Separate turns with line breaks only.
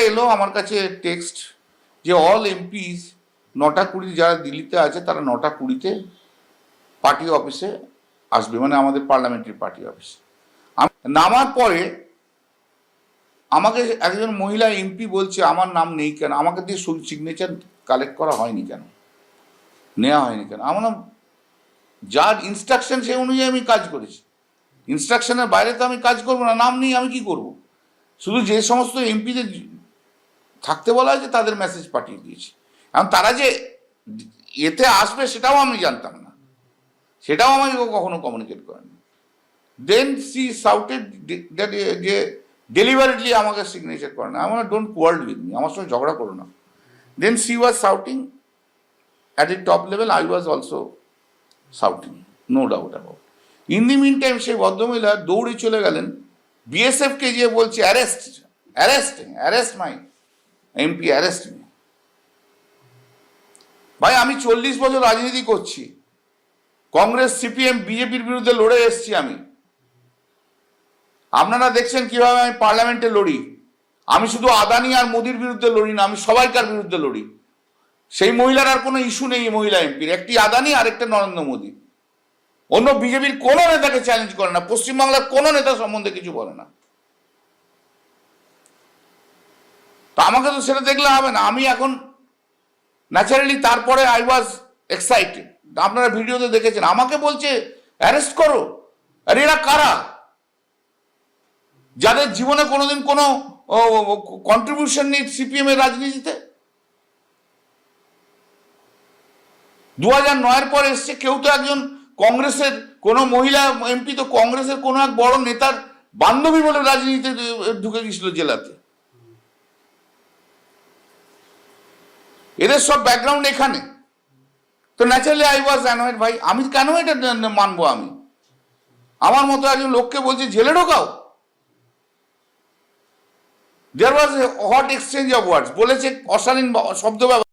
এলো আমার কাছে টেক্সট যে অল এমপিস 9টা 20 যারা দিল্লিতে আছে তারা 9টা 20-তে পার্টি অফিসে আসবে, মানে আমাদের পার্লামেন্টারি পার্টি অফিসে। নামার পরে আমাকে একজন মহিলা এমপি বলছে আমার নাম নেই কেন, আমাকে দিয়ে সিগনেচার কালেক্ট করা হয়নি কেন, নেওয়া হয়নি কেন। আমার যার ইনস্ট্রাকশন সেই অনুযায়ী আমি কাজ করেছি, ইনস্ট্রাকশনের বাইরে তো আমি কাজ করবো না। নাম নেই আমি কি করব? শুধু যে সমস্ত এমপিদের থাকতে বলা হয়েছে তাদের মেসেজ পাঠিয়ে দিয়েছি। এখন তারা যে এতে আসবে সেটাও আমি জানতাম না, সেটাও আমাকে কখনো কমিউনিকেট করেনি। দেন সি সাউটেড যে ডেলিভারেটলি আমাকে সিগনেচার করে না। আমার ডোন্ট কোয়ার্ড উইথ মি, আমার সঙ্গে ঝগড়া করো না। Then she was shouting at a top level, I was also shouting, no doubt about. In the meantime সেই ভদ্রমহিলা দৌড়ে চলে গেলেন বিএসএফকে গিয়ে বলছে arrest arrest arrest my MP, arrest me. ভাই আমি 40 বছর রাজনীতি করছি, কংগ্রেস সিপিএম বিজেপির বিরুদ্ধে লড়ে এসেছি আমি। আপনারা দেখছেন কিভাবে আমি পার্লামেন্টে লড়ি। আমি শুধু আদানি আর মোদির বিরুদ্ধে লড়ি না, আমি সবাইকার বিরুদ্ধে লড়ি। সেই মহিলার আর কোনো ইস্যু নেই মহিলা এমপির, একটি আদানি আর একটা নরেন্দ্র মোদী। অন্য বিজেপির কোনো নেতাকে চ্যালেঞ্জ করে না, পশ্চিমবাংলার কোনো নেতা সম্বন্ধে কিছু বলে না। তো আমাকে তো সেটা দেখলে হবে না। আমি এখন ন্যাচারালি তারপরে আই ওয়াজ এক্সাইটেড। আপনারা ভিডিওতে দেখেছেন আমাকে বলছে অ্যারেস্ট করো। আর এরা কারা? যাদের জীবনে কোনোদিন কোনো কন্ট্রিবিউশন নেই সিপিএম এর রাজনীতিতে। 2009-এর পর এসছে, কেউ তো একজন কংগ্রেসের কোনো মহিলা এমপি তো কংগ্রেসের কোনো এক বড় নেতার বান্ধবী বলে রাজনীতিতে ঢুকে গেছিল জেলাতে। এদের সব ব্যাকগ্রাউন্ড এখানে। তো ন্যাচারালি আই ওয়াজ অ্যানয়েড। ভাই আমি কেন এটা মানবো? আমি আমার মতো একজন লোককে বলছি জেলে ঢোকাও। দেয়ার ওয়াজ এ হট এক্সচেঞ্জ অফ ওয়ার্ডস, বলেছে অশালীন শব্দ ব্যবহার।